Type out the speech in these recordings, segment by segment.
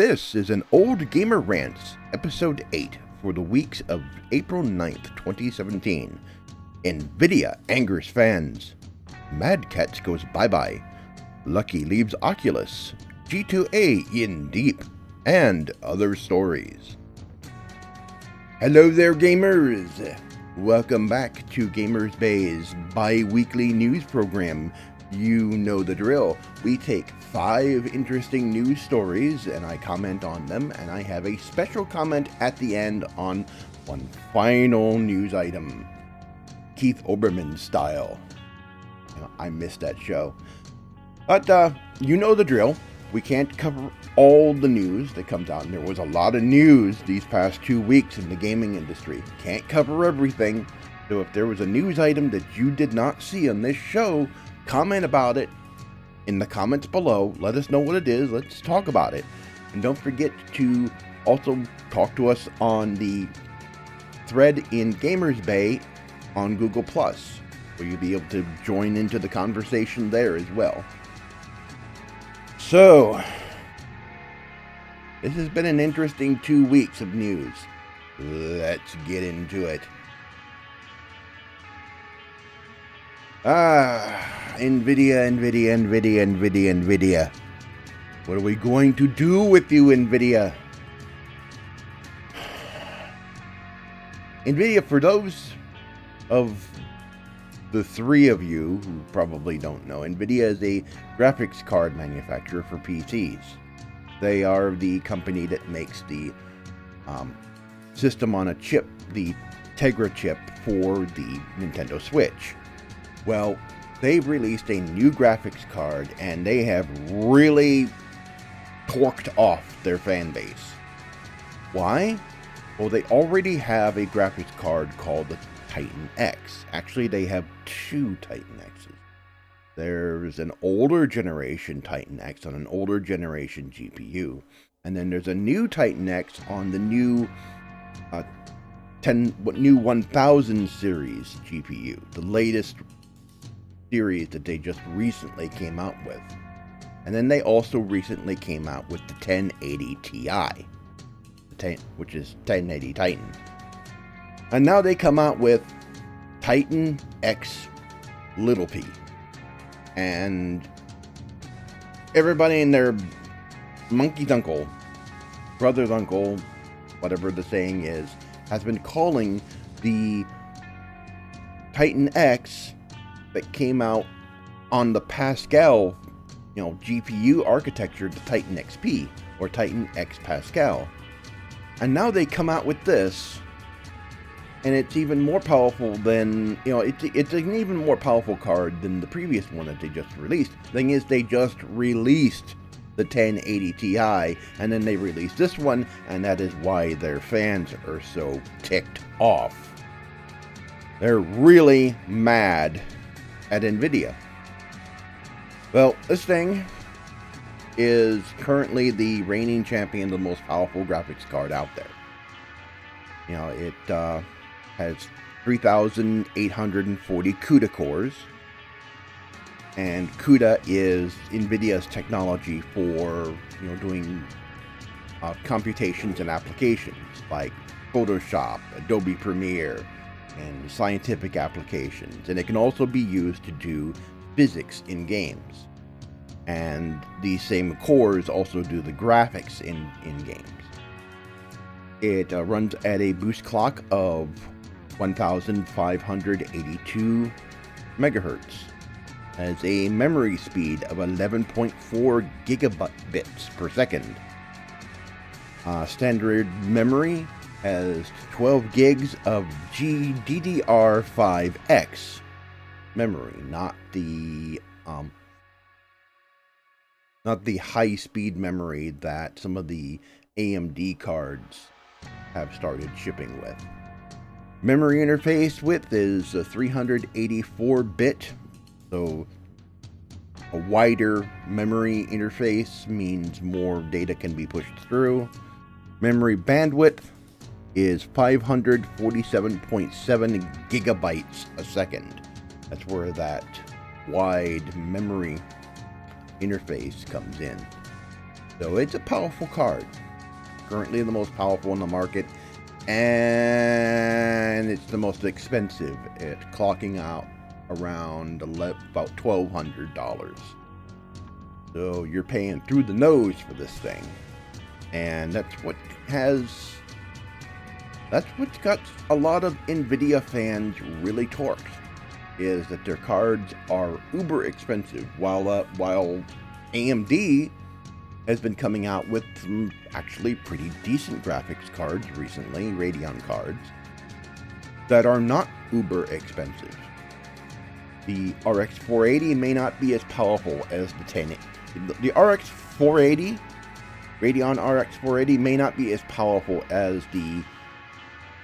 This is an Old Gamer Rants, Episode 8, for the weeks of April 9th, 2017. NVIDIA angers fans. Mad Catz goes bye-bye. Luckey leaves Oculus. G2A in deep. And other stories. Hello there, gamers! Welcome back to Gamers Bay's bi-weekly news program. You know the drill. We take 5 interesting news stories and I comment on them, and I have a special comment at the end on one final news item. Keith Olbermann style. I missed that show. But you know the drill. We can't cover all the news that comes out, and there was a lot of news these past 2 weeks in the gaming industry. Can't cover everything. So if there was a news item that you did not see on this show, comment about it in the comments below. Let us know what it is. Let's talk about it. And don't forget to also talk to us on the thread in Gamers Bay on Google+, where you'll be able to join into the conversation there as well. So, this has been an interesting 2 weeks of news. Let's get into it. NVIDIA. What are we going to do with you, NVIDIA? NVIDIA, for those of the 3 of you who probably don't know, NVIDIA is a graphics card manufacturer for PCs. They are the company that makes the system on a chip, the Tegra chip for the Nintendo Switch. Well, they've released a new graphics card, and they have really torqued off their fan base. Why? Well, they already have a graphics card called the Titan X. Actually, they have 2 Titan X's. There's an older generation Titan X on an older generation GPU, and then there's a new Titan X on the new 1000 series GPU, the latest series that they just recently came out with. And then they also recently came out with the 1080 Ti, which is 1080 Titan. And now they come out with Titan X little p. And everybody and their monkey's uncle, brother's uncle, whatever the saying is, has been calling the Titan X that came out on the Pascal, GPU architecture, the Titan XP, or Titan X Pascal. And now they come out with this, and it's even more powerful than, it's an even more powerful card than the previous one that they just released. Thing is, they just released the 1080 Ti, and then they released this one, and that is why their fans are so ticked off. They're really mad at NVIDIA. Well, this thing is currently the reigning champion, the most powerful graphics card out there. It has 3,840 CUDA cores, and CUDA is NVIDIA's technology for doing computations and applications like Photoshop, Adobe Premiere, and scientific applications, and it can also be used to do physics in games. And these same cores also do the graphics in games. It runs at a boost clock of 1,582 megahertz, has a memory speed of 11.4 gigabits per second. Standard memory has 12 gigs of GDDR5X memory, not the high-speed memory that some of the AMD cards have started shipping with. Memory interface width is a 384-bit, so a wider memory interface means more data can be pushed through. Memory bandwidth is 547.7 gigabytes a second. That's where that wide memory interface comes in. So it's a powerful card. Currently the most powerful in the market. And it's the most expensive. It's clocking out around about $1,200. So you're paying through the nose for this thing. And that's what's got a lot of Nvidia fans really torqued, is that their cards are uber expensive, while AMD has been coming out with some actually pretty decent graphics cards recently, Radeon cards, that are not uber expensive. The RX 480 may not be as powerful as the 1080. The RX 480, Radeon RX 480 may not be as powerful as the,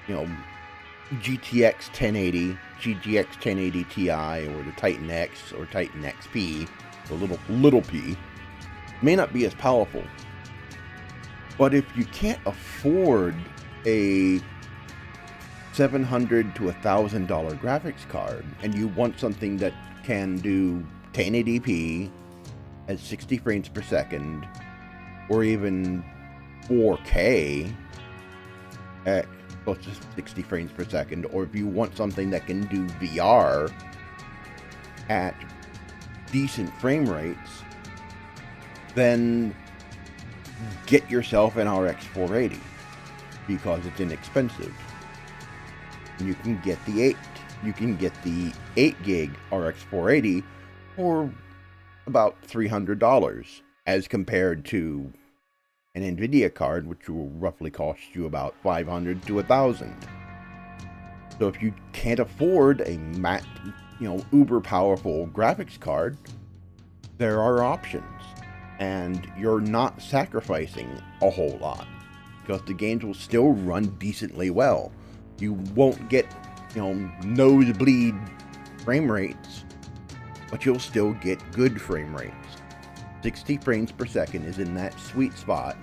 GTX 1080, GGX 1080 Ti, or the Titan X or Titan XP, the little p, may not be as powerful. But if you can't afford a $700 to $1,000 graphics card, and you want something that can do 1080p at 60 frames per second, or even 4K at close to 60 frames per second, or if you want something that can do VR at decent frame rates, then get yourself an RX 480, because it's inexpensive. You can get the 8 gig RX 480 for about $300, as compared to an Nvidia card, which will roughly cost you about $500 to $1,000. So if you can't afford a uber powerful graphics card, there are options, and you're not sacrificing a whole lot, because the games will still run decently well. You won't get, nosebleed frame rates, but you'll still get good frame rates. 60 frames per second is in that sweet spot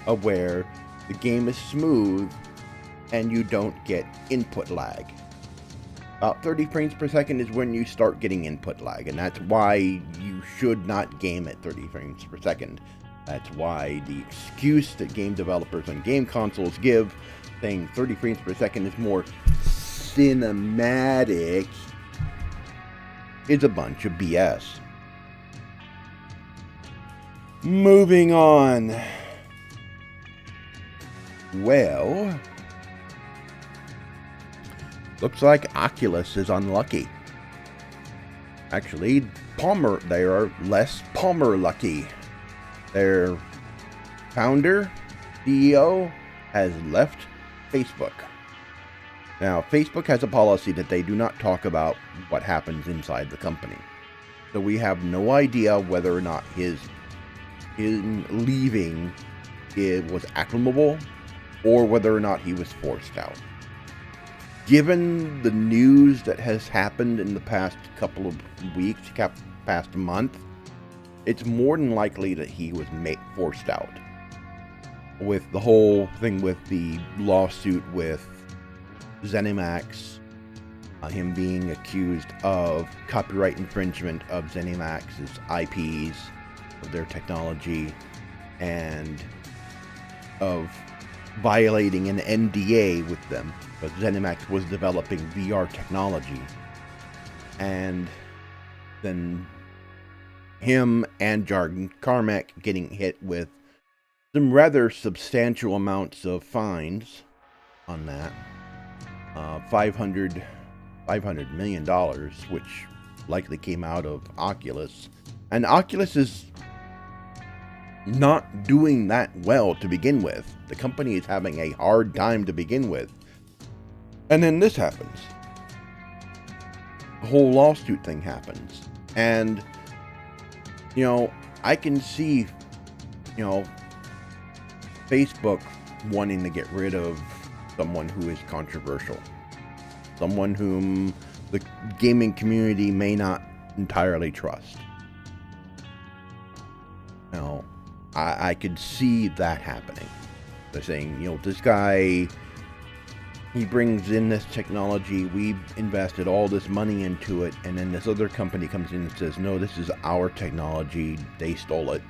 of where the game is smooth and you don't get input lag. About 30 frames per second is when you start getting input lag, and that's why you should not game at 30 frames per second. That's why the excuse that game developers on game consoles give, saying 30 frames per second is more cinematic, is a bunch of BS. Moving on. Well, looks like Oculus is unlucky. Actually, they are less Palmer lucky. Their founder, CEO, has left Facebook. Now, Facebook has a policy that they do not talk about what happens inside the company. So we have no idea whether or not his leaving was acclimable, or whether or not he was forced out. Given the news that has happened in the past couple of weeks, past month, it's more than likely that he was forced out. With the whole thing with the lawsuit with ZeniMax, him being accused of copyright infringement of ZeniMax's IPs, of their technology, and of violating an NDA with them, because ZeniMax was developing VR technology. And then him and Jargon Carmack getting hit with some rather substantial amounts of fines on that. $500 million, which likely came out of Oculus. And Oculus is not doing that well to begin with. The company is having a hard time to begin with. And then this happens. The whole lawsuit thing happens. And, I can see, Facebook wanting to get rid of someone who is controversial. Someone whom the gaming community may not entirely trust. I could see that happening. They're saying, this guy, he brings in this technology, we've invested all this money into it, and then this other company comes in and says, no, this is our technology, they stole it.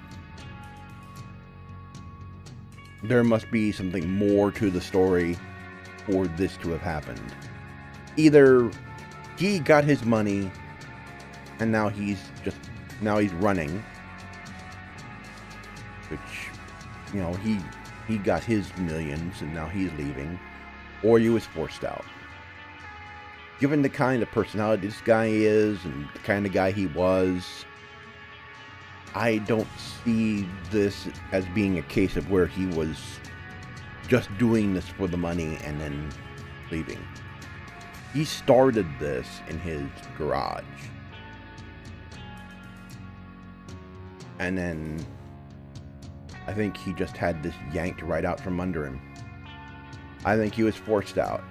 there must be something more to the story for this to have happened. Either he got his money and now he's running, which, you know, he got his millions and now he's leaving, or he was forced out. Given the kind of personality this guy is and the kind of guy he was, I don't see this as being a case of where he was just doing this for the money and then leaving. He started this in his garage. And then I think he just had this yanked right out from under him. I think he was forced out.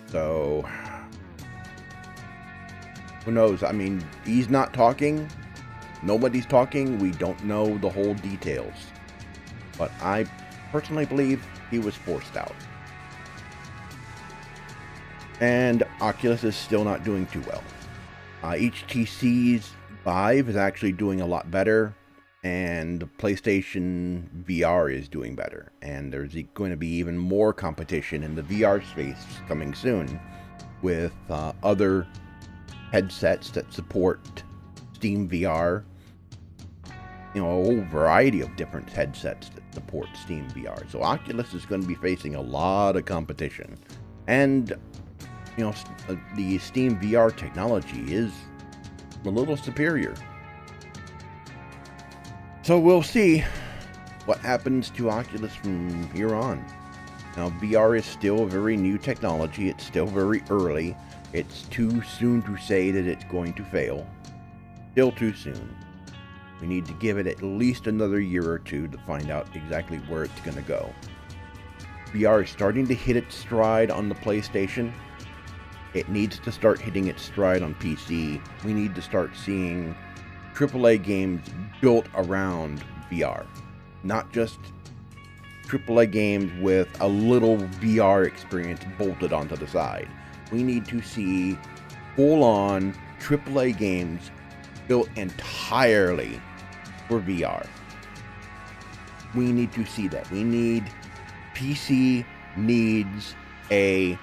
So, who knows? I mean, he's not talking. Nobody's talking. We don't know the whole details. But I personally believe he was forced out. And Oculus is still not doing too well. HTC's Vive is actually doing a lot better. And the PlayStation VR is doing better. And there's going to be even more competition in the VR space coming soon with other headsets that support Steam VR. You know, a whole variety of different headsets that support Steam VR. So Oculus is going to be facing a lot of competition. And, you know, the Steam VR technology is a little superior. So we'll see what happens to Oculus from here on. Now, VR is still a very new technology. It's still very early. It's too soon to say that it's going to fail. Still too soon. We need to give it at least another year or two to find out exactly where it's going to go. VR is starting to hit its stride on the PlayStation. It needs to start hitting its stride on PC. We need to start seeing AAA games built around VR. Not just AAA games with a little VR experience bolted onto the side. We need to see full-on AAA games built entirely for VR. We need to see that. PC needs a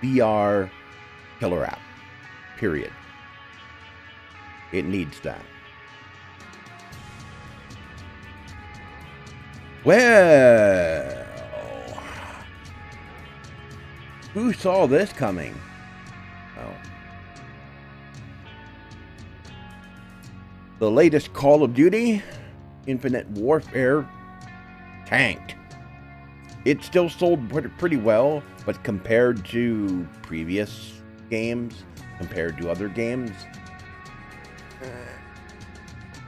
VR killer app. Period. It needs that. Well, who saw this coming? Oh. The latest Call of Duty, Infinite Warfare, tanked. It still sold pretty well, but compared to previous games, compared to other games,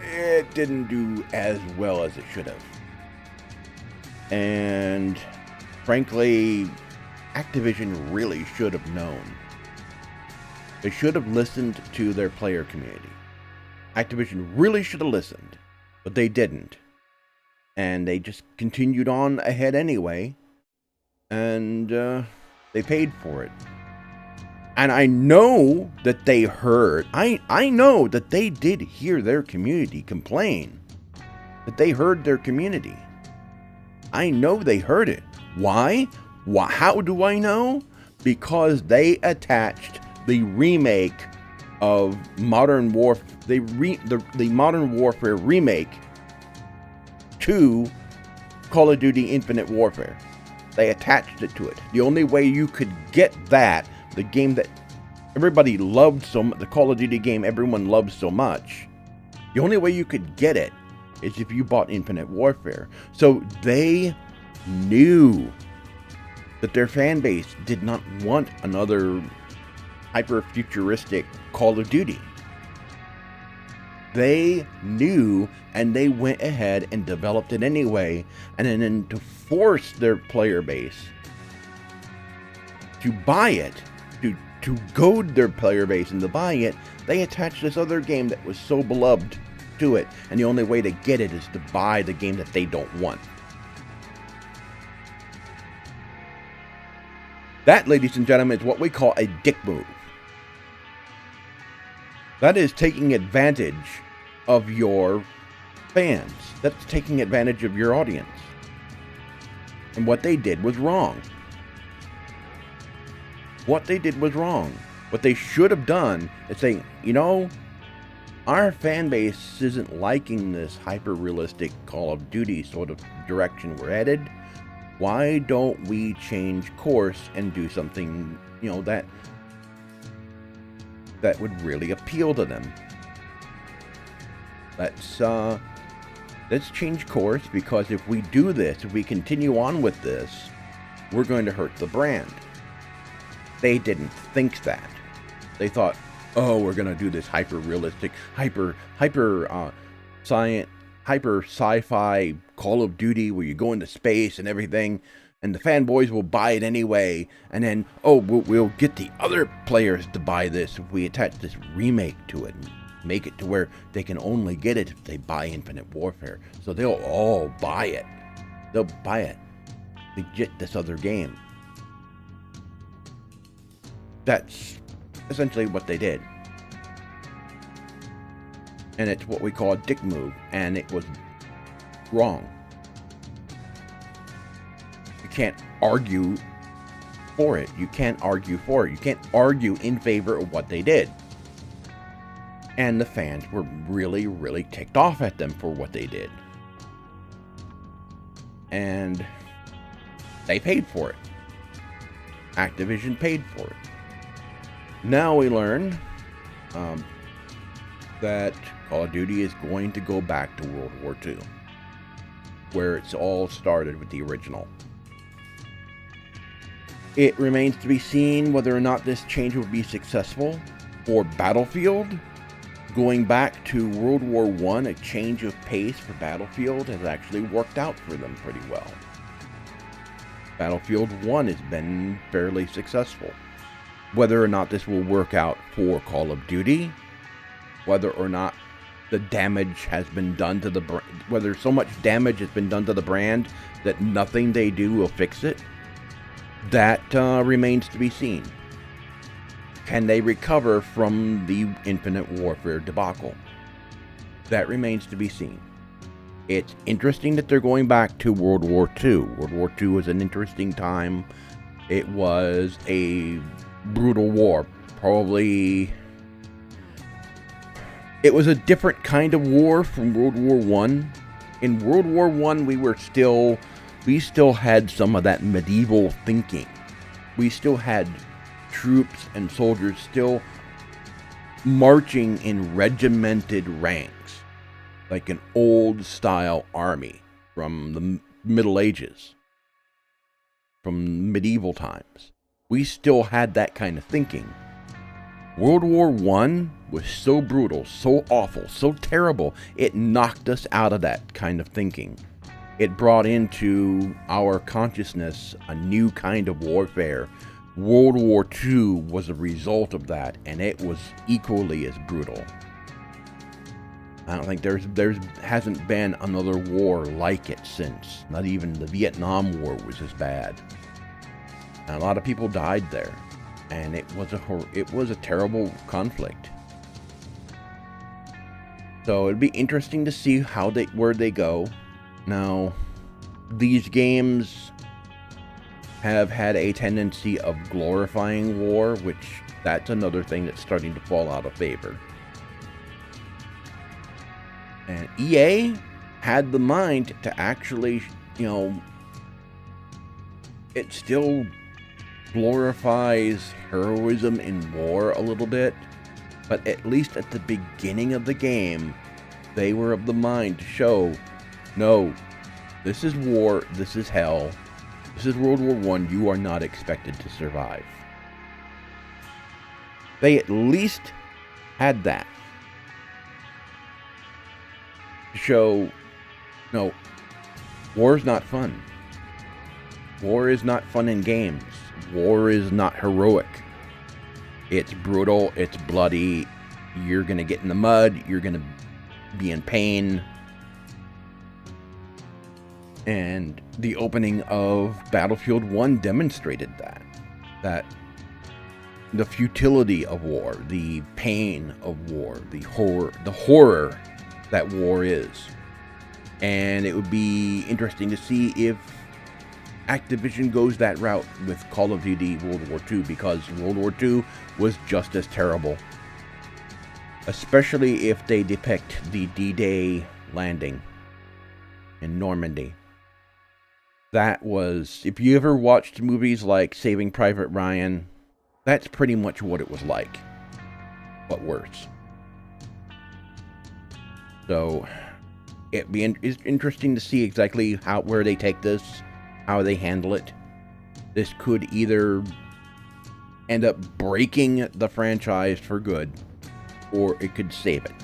it didn't do as well as it should have. And frankly, Activision really should have known. They should have listened to their player community. Activision really should have listened, but they didn't. And they just continued on ahead anyway. And they paid for it. And I know that they heard, I know that they did hear their community complain. That they heard their community. I know they heard it. Why? How do I know? Because they attached the remake of Modern Warfare, the Modern Warfare remake to Call of Duty Infinite Warfare. They attached it to it. The only way you could get that, the game that everybody loved so much, the Call of Duty game everyone loves so much, the only way you could get it is if you bought Infinite Warfare. So they knew that their fan base did not want another hyper-futuristic Call of Duty. They knew, and they went ahead and developed it anyway, and then to force their player base to buy it, to goad their player base into buying it, they attached this other game that was so beloved to it, and the only way to get it is to buy the game that they don't want. That, ladies and gentlemen, is what we call a dick move. That is taking advantage of your fans. That's taking advantage of your audience. And what they did was wrong. What they did was wrong. What they should have done is say, you know, our fan base isn't liking this hyper-realistic Call of Duty sort of direction we're headed. Why don't we change course and do something, you know, that would really appeal to them? Let's change course, because if we do this, if we continue on with this, we're going to hurt the brand. They didn't think that. They thought, oh, we're going to do this hyper-realistic, hyper sci-fi Call of Duty where you go into space and everything, and the fanboys will buy it anyway, and then, oh, we'll get the other players to buy this if we attach this remake to it and make it to where they can only get it if they buy Infinite Warfare. So they'll all buy it. They'll buy it to get this other game. That's essentially what they did. And it's what we call a dick move, and it was wrong. You can't argue for it. You can't argue for it. You can't argue in favor of what they did. And the fans were really, really ticked off at them for what they did. And they paid for it. Activision paid for it. Now we learn that Call of Duty is going to go back to World War II, where it's all started with the original. It remains to be seen whether or not this change will be successful. For Battlefield, going back to World War I, a change of pace for Battlefield has actually worked out for them pretty well. Battlefield 1 has been fairly successful. Whether or not this will work out for Call of Duty, whether or not the damage has been done to the brand, whether so much damage has been done to the brand that nothing they do will fix it, that remains to be seen. Can they recover from the Infinite Warfare debacle? That remains to be seen. It's interesting that they're going back to World War II. World War II was an interesting time. It was a brutal war. Probably it was a different kind of war from World War I. In World War I, we still had some of that medieval thinking. We still had troops and soldiers still marching in regimented ranks, like an old style army from the Middle Ages, from medieval times. We still had that kind of thinking. World War I was so brutal, so awful, so terrible, it knocked us out of that kind of thinking. It brought into our consciousness a new kind of warfare. World War II was a result of that, and it was equally as brutal. I don't think there hasn't been another war like it since. Not even the Vietnam War was as bad. And a lot of people died there, and it was a terrible conflict. So it'd be interesting to see where they go. Now, these games have had a tendency of glorifying war, which that's another thing that's starting to fall out of favor. And EA had the mind to actually, it still glorifies heroism in war a little bit, but at least at the beginning of the game, they were of the mind to show, no, this is war, this is hell, this is World War I, you are not expected to survive. They at least had that to show, no, war is not fun. War is not fun in games. War is not heroic. It's brutal, it's bloody, you're gonna get in the mud, you're gonna be in pain. And the opening of Battlefield 1 demonstrated that the futility of war, the pain of war, the horror that war is. And it would be interesting to see if Activision goes that route with Call of Duty World War II, because World War II was just as terrible. Especially if they depict the D-Day landing in Normandy. That was, if you ever watched movies like Saving Private Ryan, that's pretty much what it was like, but worse. So it'd be interesting to see exactly where they take this, how they handle it. This could either end up breaking the franchise for good, or it could save it.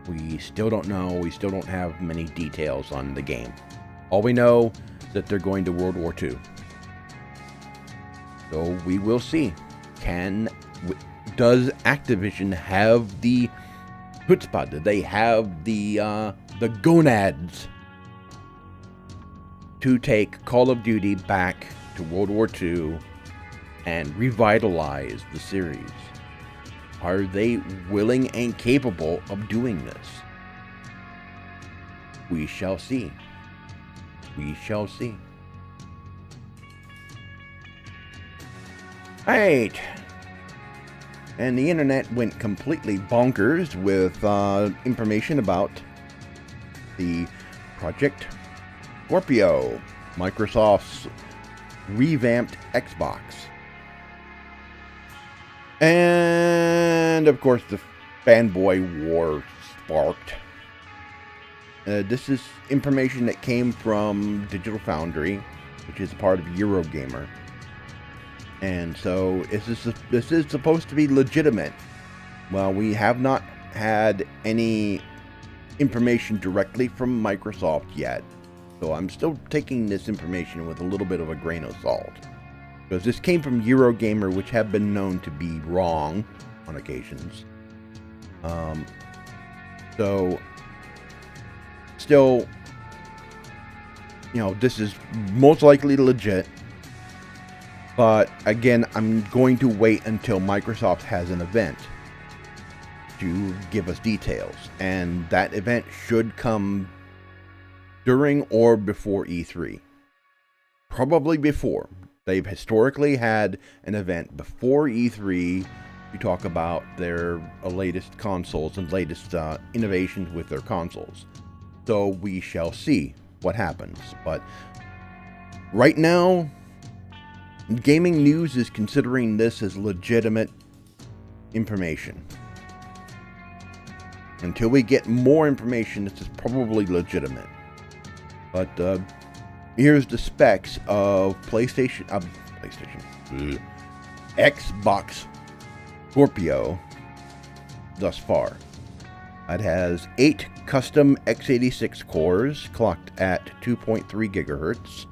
We still don't know. We still don't have many details on the game. All we know is that they're going to World War II. So we will see. Does Activision have the chutzpah? Do they have the gonads to take Call of Duty back to World War II and revitalize the series? Are they willing and capable of doing this? We shall see. We shall see. Alright. And the internet went completely bonkers with information about the Project Scorpio, Microsoft's revamped Xbox. And, of course, the fanboy war sparked. This is information that came from Digital Foundry, which is part of Eurogamer. And so, this is supposed to be legitimate. Well, we have not had any information directly from Microsoft yet. So I'm still taking this information with a little bit of a grain of salt. Because this came from Eurogamer, which have been known to be wrong on occasions. So, still, this is most likely legit. But, again, I'm going to wait until Microsoft has an event to give us details. And that event should come during or before E3. Probably before. They've historically had an event before E3 to talk about their latest consoles and latest innovations with their consoles. So we shall see what happens. But right now, Gaming News is considering this as legitimate information. Until we get more information, this is probably legitimate. But here's the specs of Xbox Scorpio thus far. It has 8 custom x86 cores clocked at 2.3 gigahertz.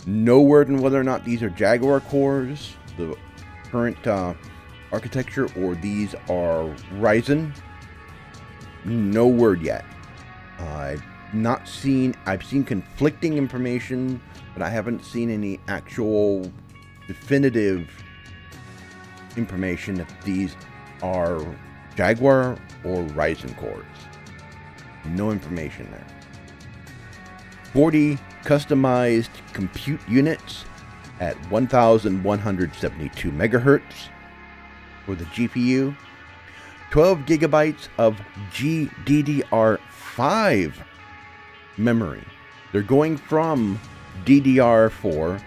No word on whether or not these are Jaguar cores, the current architecture, or these are Ryzen. No word yet. I've seen conflicting information, but I haven't seen any actual definitive information if these are Jaguar or Ryzen cores. No information there. 40 customized compute units at 1172 megahertz for the GPU. 12 gigabytes of GDDR5 memory. They're going from DDR4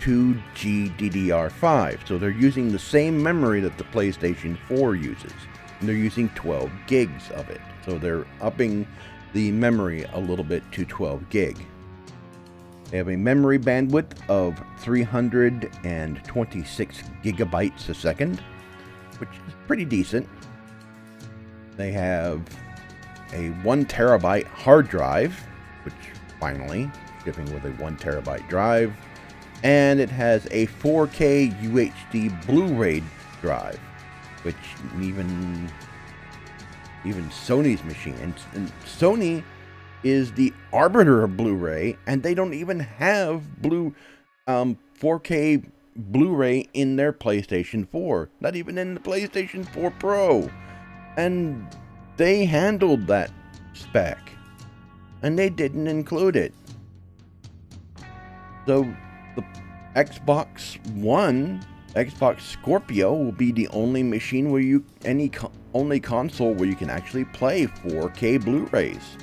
to GDDR5. So they're using the same memory that the PlayStation 4 uses. And they're using 12 gigs of it. So they're upping the memory a little bit to 12 gig. They have a memory bandwidth of 326 gigabytes a second, which is pretty decent. They have a 1 terabyte hard drive, which finally shipping with a 1 terabyte drive, and it has a 4K UHD Blu-ray drive, which even Sony's machine, and Sony is the arbiter of Blu-ray, and they don't even have 4K Blu-ray in their PlayStation 4, not even in the PlayStation 4 Pro, and they handled that spec. and they didn't include it. So the Xbox One, Xbox Scorpio will be the only machine where only console where you can actually play 4K Blu-rays.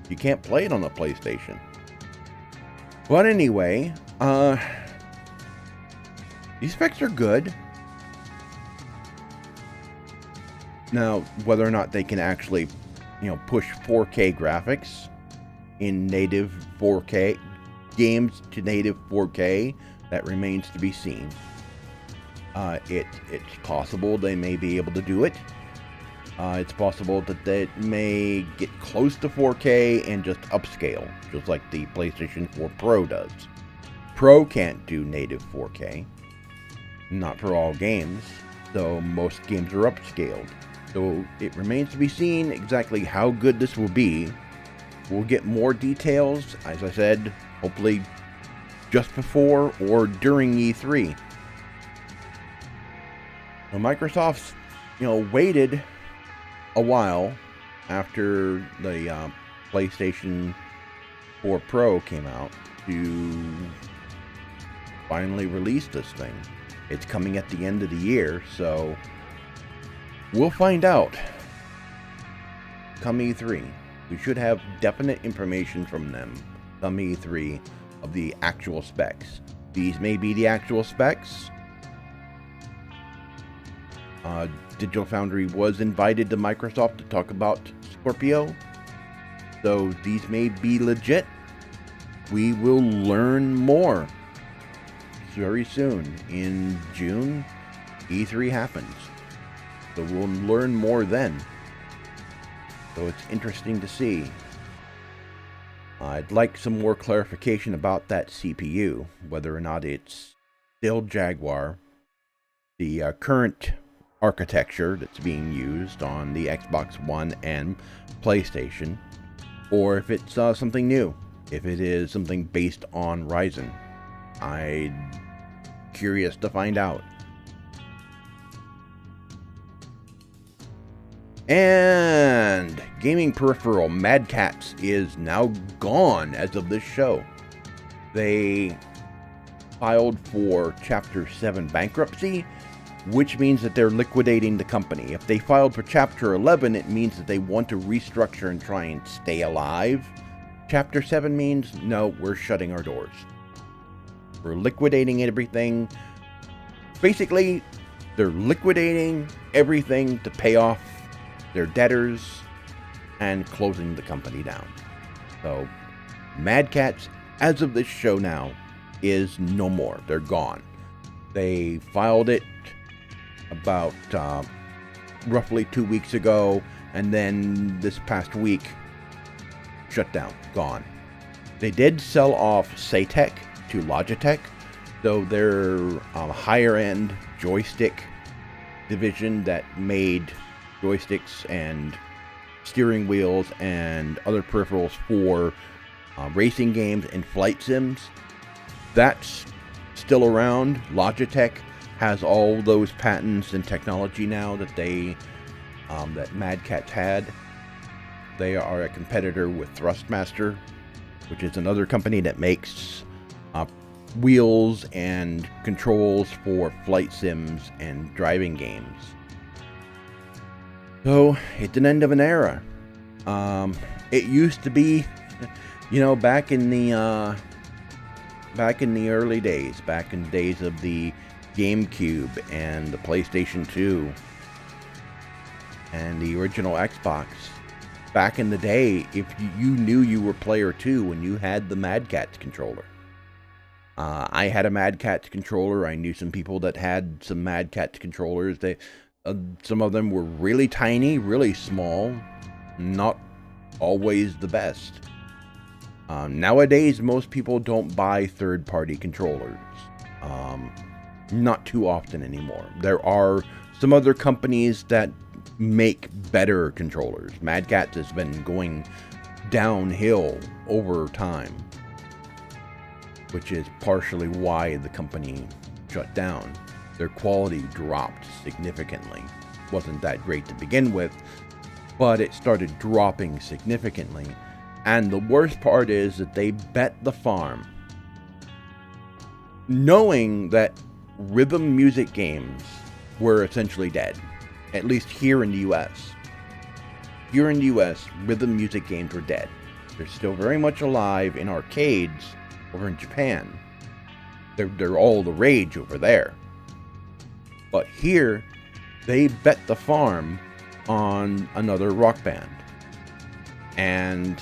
You can't play it on the PlayStation. But anyway, these specs are good. Now, whether or not they can actually, push 4K graphics in native 4K games to native 4K, that remains to be seen. It's possible they may be able to do it. It's possible that they may get close to 4K and just upscale, just like the PlayStation 4 Pro does. Pro can't do native 4K, not for all games, though most games are upscaled. So it remains to be seen exactly how good this will be. We'll get more details, as I said, hopefully just before or during E3. Now, Microsoft's, waited a while after the PlayStation 4 Pro came out to finally release this thing. It's coming at the end of the year, so we'll find out come E3. We should have definite information from them come E3 of the actual specs. These may be the actual specs. Digital Foundry was invited to Microsoft to talk about Scorpio, so these may be legit. We will learn more very soon. In June, E3 happens, so we'll learn more then. So it's interesting to see. I'd like some more clarification about that CPU, whether or not it's still Jaguar, the current architecture that's being used on the Xbox One and PlayStation, or if it's something new, if it is something based on Ryzen. I'm curious to find out. And gaming peripheral Mad Catz is now gone as of this show. They filed for Chapter 7 bankruptcy, which means that they're liquidating the company. If they filed for Chapter 11, it means that they want to restructure and try and stay alive. Chapter 7 means, no, we're shutting our doors. We're liquidating everything. Basically, they're liquidating everything to pay off their debtors and closing the company down. So, Mad Catz, as of this show now, is no more. They're gone. They filed it about roughly 2 weeks ago, and then this past week, shut down, gone. They did sell off Saytech to Logitech, though their higher-end joystick division that made joysticks and steering wheels and other peripherals for racing games and flight sims, that's still around. Logitech has all those patents and technology now that that Mad Catz had. They are a competitor with Thrustmaster, which is another company that makes wheels and controls for flight sims and driving games. So it's an end of an era. It used to be, back in the early days, back in the days of the GameCube and the PlayStation 2 and the original Xbox. Back in the day, if you knew you were player 2 when you had the Mad Catz controller. I had a Mad Catz controller. I knew some people that had some Mad Catz controllers. Some of them were really tiny, really small, not always the best. Nowadays, most people don't buy third-party controllers. Not too often anymore. There are some other companies that make better controllers. Mad Catz has been going downhill over time, which is partially why the company shut down. Their quality dropped significantly. Wasn't that great to begin with, but it started dropping significantly And the worst part is that they bet the farm, knowing that rhythm music games were essentially dead, at least here in the US. Here in the US, rhythm music games were dead. They're still very much alive in arcades over in Japan. They're all the rage over there. But here, they bet the farm on another rock band. And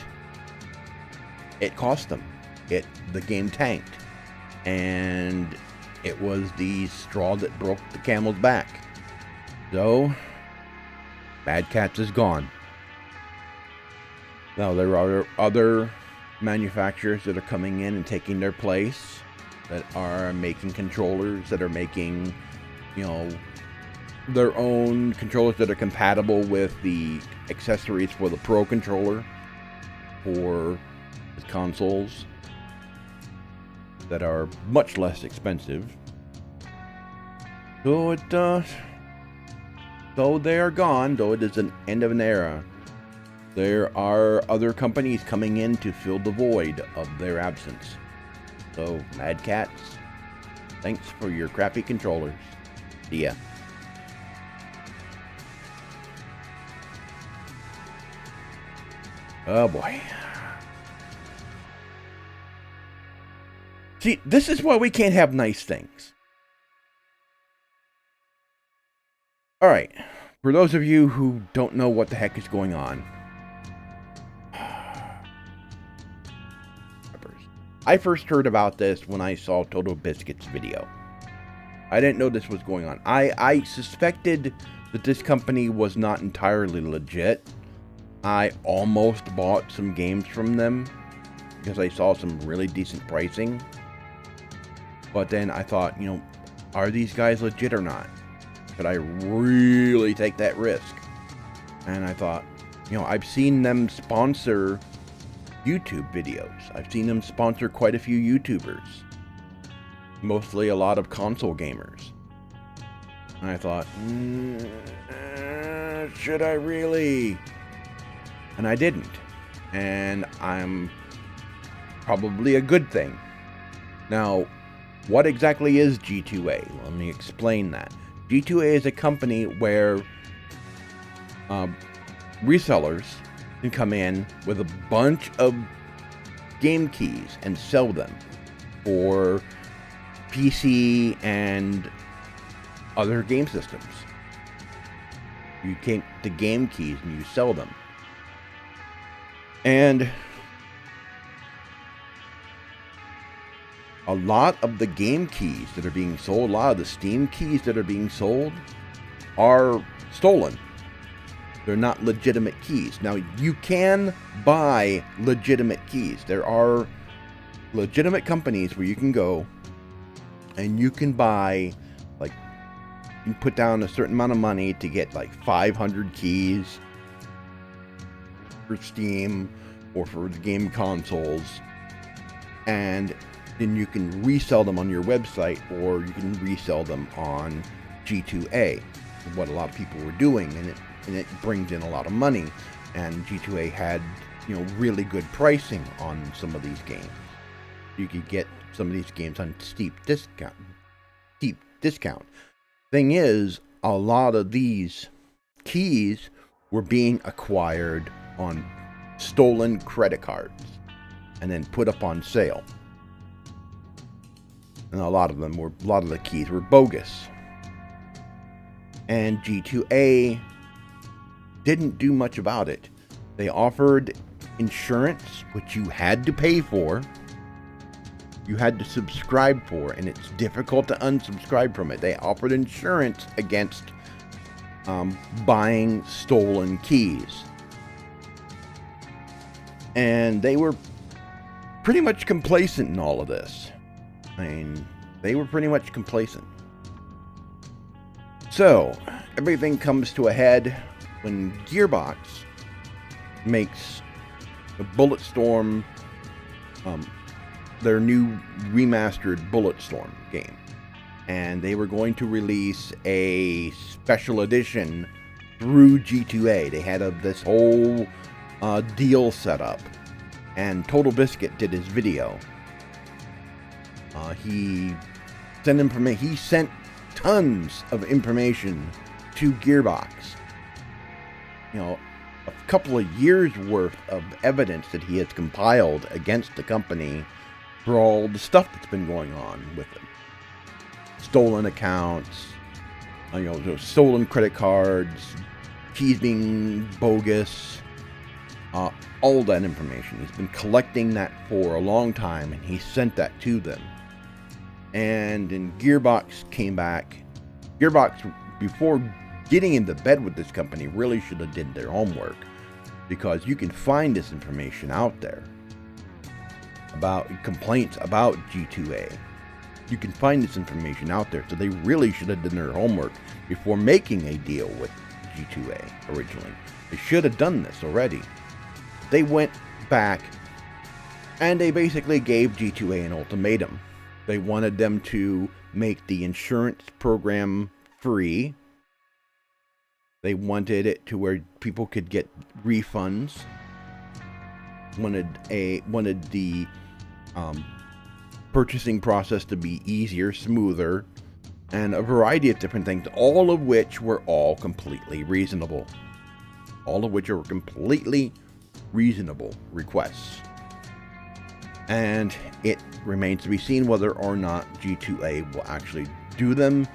it cost them. The game tanked. And it was the straw that broke the camel's back. So, Mad Catz is gone. Now, there are other manufacturers that are coming in and taking their place, that are making controllers, that are making, their own controllers that are compatible with the accessories for the Pro controller, for the consoles, that are much less expensive. So though they are gone, though it is an end of an era, there are other companies coming in to fill the void of their absence. So, Mad Catz, thanks for your crappy controllers. See ya. Oh boy. See, this is why we can't have nice things. Alright, for those of you who don't know what the heck is going on, I first heard about this when I saw Total Biscuit's video. I didn't know this was going on. I suspected that this company was not entirely legit. I almost bought some games from them because I saw some really decent pricing. But then I thought, are these guys legit or not? Could I really take that risk? And I thought, I've seen them sponsor YouTube videos. I've seen them sponsor quite a few YouTubers. Mostly a lot of console gamers. And I thought, should I really? And I didn't. And I'm probably a good thing. Now, what exactly is G2A? Let me explain that. G2A is a company where resellers can come in with a bunch of game keys and sell them for PC and other game systems. You take the game keys and you sell them. And a lot of the game keys that are being sold, a lot of the Steam keys that are being sold are stolen. They're not legitimate keys. Now, you can buy legitimate keys. There are legitimate companies where you can go and you can buy, you put down a certain amount of money to get 500 keys for Steam or for the game consoles, and then you can resell them on your website, or you can resell them on G2A, what a lot of people were doing, and it brings in a lot of money. And G2A had, really good pricing on some of these games. You could get some of these games on steep discount. Thing is, a lot of these keys were being acquired on stolen credit cards and then put up on sale. And a lot of the keys were bogus. And G2A didn't do much about it. They offered insurance, which you had to pay for. You had to subscribe for, and it's difficult to unsubscribe from it. They offered insurance against buying stolen keys. And they were pretty much complacent in all of this. They were pretty much complacent. So, everything comes to a head when Gearbox makes the Bulletstorm, their new remastered Bulletstorm game. And they were going to release a special edition through G2A. They had this whole deal set up and Total Biscuit did his video. He sent tons of information to Gearbox. A couple of years worth of evidence that he has compiled against the company for all the stuff that's been going on with them. Stolen accounts, stolen credit cards, keys being bogus, all that information. He's been collecting that for a long time, and he sent that to them. And then Gearbox came back. Gearbox, before getting into bed with this company, really should have did their homework, because you can find this information out there about complaints about G2A. You can find this information out there, so they really should have done their homework before making a deal with G2A originally. They should have done this already. They went back and they basically gave G2A an ultimatum. They wanted them to make the insurance program free. They wanted it to where people could get refunds. Wanted the purchasing process to be easier, smoother, and a variety of different things, all of which were completely reasonable. All of which are completely reasonable requests. And it remains to be seen whether or not G2A will actually do them.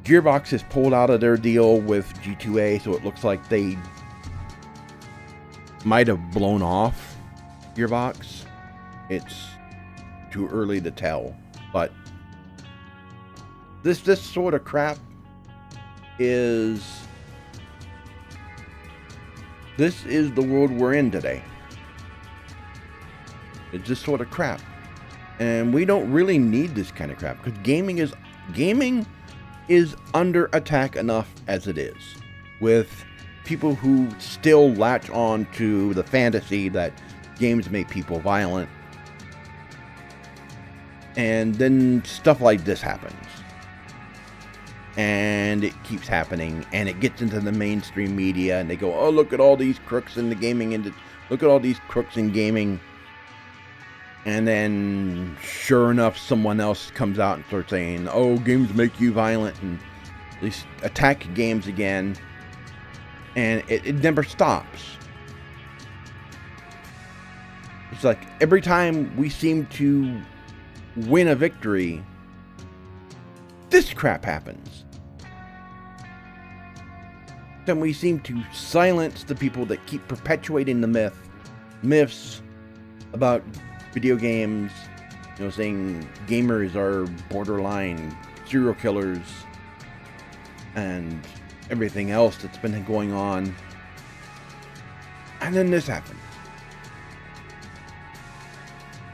Gearbox has pulled out of their deal with G2A, so it looks like they might have blown off Gearbox. It's too early to tell, but this sort of crap is the world we're in today. It's this sort of crap, and we don't really need this kind of crap, because gaming is under attack enough as it is, with people who still latch on to the fantasy that games make people violent, and then stuff like this happens, and it keeps happening, and it gets into the mainstream media, and they go, oh, look at all these crooks in the gaming industry, look at all these crooks in gaming. And then, sure enough, someone else comes out and starts saying, oh, games make you violent, and they attack games again, and it never stops. It's like every time we seem to win a victory, this crap happens. Then we seem to silence the people that keep perpetuating the myths about video games, saying gamers are borderline serial killers and everything else that's been going on. And then this happened.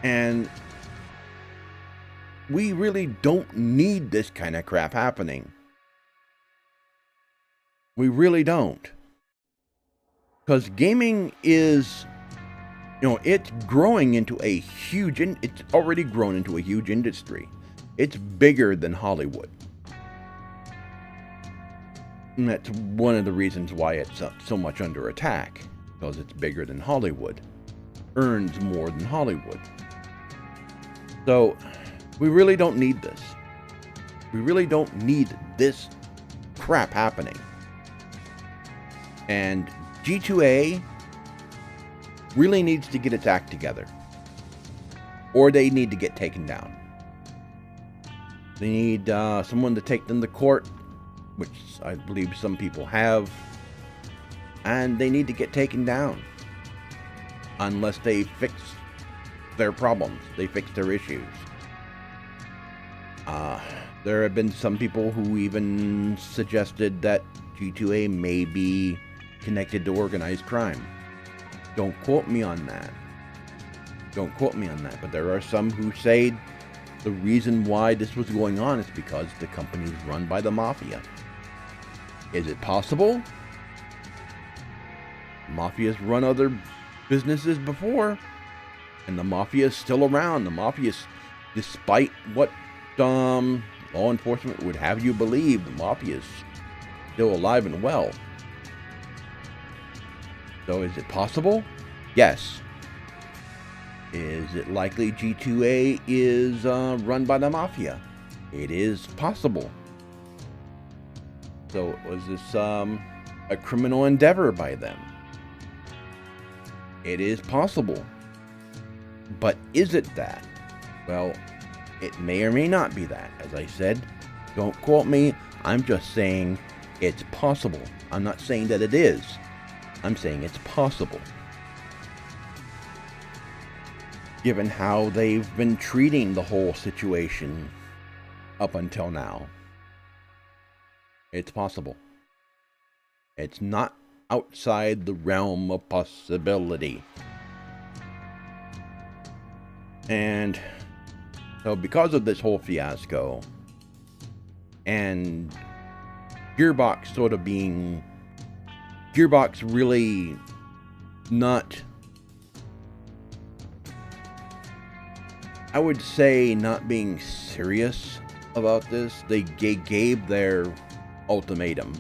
And we really don't need this kind of crap happening. We really don't. Because gaming is, it's growing into a huge, it's already grown into a huge industry. It's bigger than Hollywood. And that's one of the reasons why it's so much under attack. Because it's bigger than Hollywood. Earns more than Hollywood. So, we really don't need this. We really don't need this crap happening. And G2A really needs to get its act together, or they need to get taken down. They need someone to take them to court, which I believe some people have, and they need to get taken down unless they fix their problems, they fix their issues. There have been some people who even suggested that G2A may be connected to organized crime. Don't quote me on that. Don't quote me on that. But there are some who say the reason why this was going on is because the company is run by the mafia. Is it possible? Mafia's run other businesses before, and the mafia is still around. The mafia, despite what law enforcement would have you believe, the mafia is still alive and well. So is it possible? Yes. Is it likely G2A is run by the Mafia? It is possible. So was this a criminal endeavor by them? It is possible. But is it that? Well, it may or may not be that. As I said, don't quote me. I'm just saying it's possible. I'm not saying that it is. I'm saying it's possible. Given how they've been treating the whole situation up until now, it's possible. It's not outside the realm of possibility. And so because of this whole fiasco, and Gearbox really not, I would say, not being serious about this. They gave their ultimatum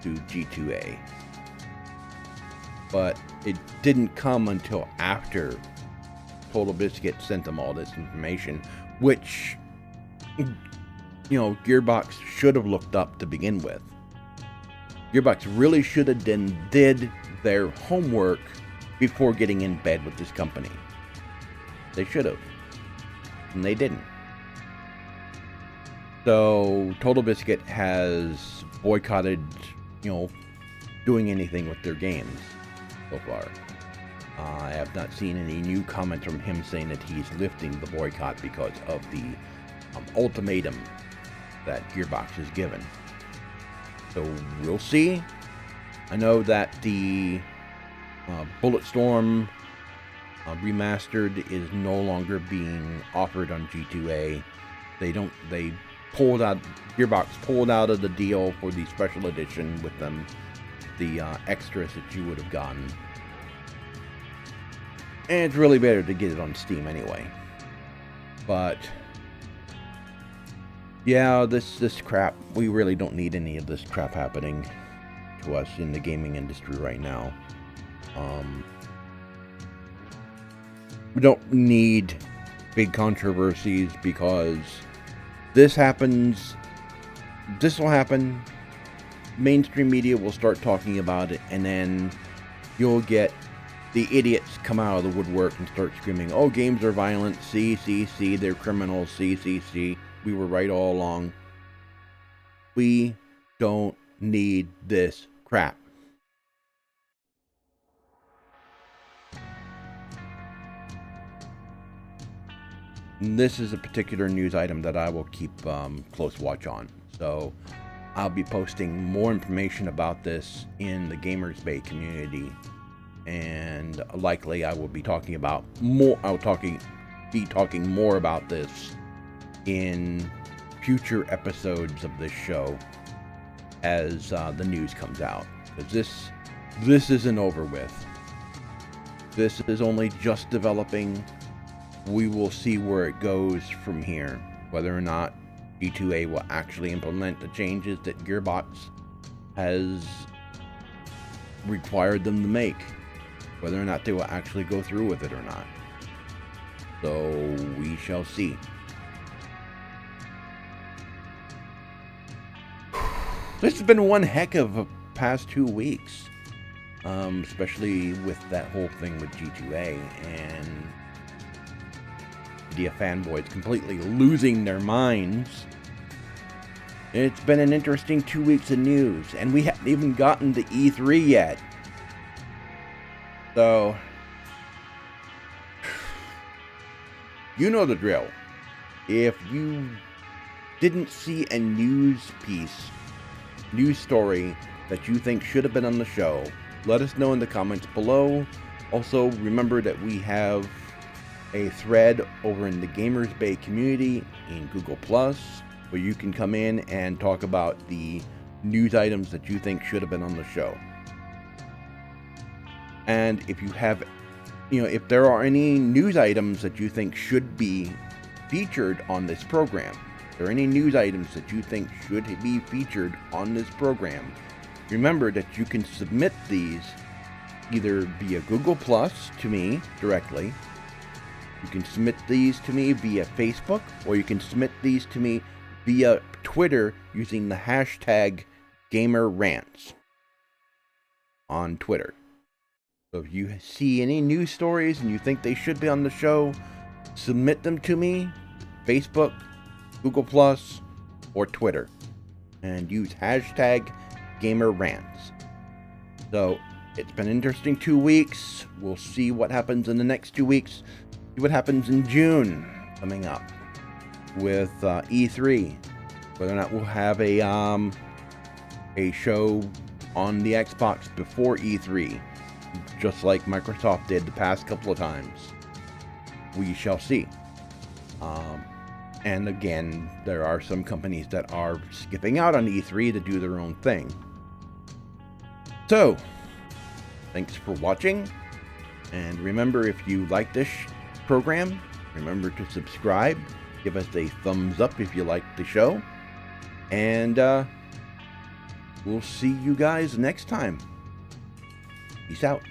to G2A, but it didn't come until after Total Biscuit sent them all this information, which, Gearbox should have looked up to begin with. Gearbox really should have did their homework before getting in bed with this company. They should have, and they didn't. So Total Biscuit has boycotted, doing anything with their games so far. I have not seen any new comments from him saying that he's lifting the boycott because of the ultimatum that Gearbox has given. So we'll see. I know that the Bulletstorm Remastered is no longer being offered on G2A. Gearbox pulled out of the deal for the special edition with them, the extras that you would have gotten. And it's really better to get it on Steam anyway. But yeah, this crap, we really don't need any of this crap happening to us in the gaming industry right now. We don't need big controversies, because this will happen. Mainstream media will start talking about it, and then you'll get the idiots come out of the woodwork and start screaming, "Oh, games are violent. See, they're criminals. See. We were right all along." We don't need this crap. And this is a particular news item that I will keep close watch on. So I'll be posting more information about this in the Gamers Bay community, and likely I will be talking about more. Be talking more about this in future episodes of this show as the news comes out, because this isn't over with. This is only just developing. We will see where it goes from here, whether or not G2A will actually implement the changes that Gearbox has required them to make, whether or not they will actually go through with it or not. So we shall see. This has been one heck of a past 2 weeks, especially with that whole thing with G2A and media fanboys completely losing their minds. It's been an interesting 2 weeks of news, and we haven't even gotten to E3 yet. So, you know the drill. If you didn't see a news story that you think should have been on the show, let us know in the comments below. Also, remember that we have a thread over in the Gamers Bay community in Google+, where you can come in and talk about the news items that you think should have been on the show. And if you have, if there are any news items that you think should be featured on this program, if there are any news items that you think should be featured on this program, remember that you can submit these either via Google Plus to me directly. You can submit these to me via Facebook, or you can submit these to me via Twitter using the hashtag #GamerRants on Twitter. So if you see any news stories and you think they should be on the show, submit them to me, Facebook, Google Plus, or Twitter, and use hashtag #GamerRants. So it's been an interesting 2 weeks. We'll see what happens in the next 2 weeks. See what happens in June coming up with E3. Whether or not we'll have a show on the Xbox before E3, just like Microsoft did the past couple of times. We shall see. And again, there are some companies that are skipping out on E3 to do their own thing. So, thanks for watching. And remember, if you like this program, remember to subscribe. Give us a thumbs up if you like the show. And we'll see you guys next time. Peace out.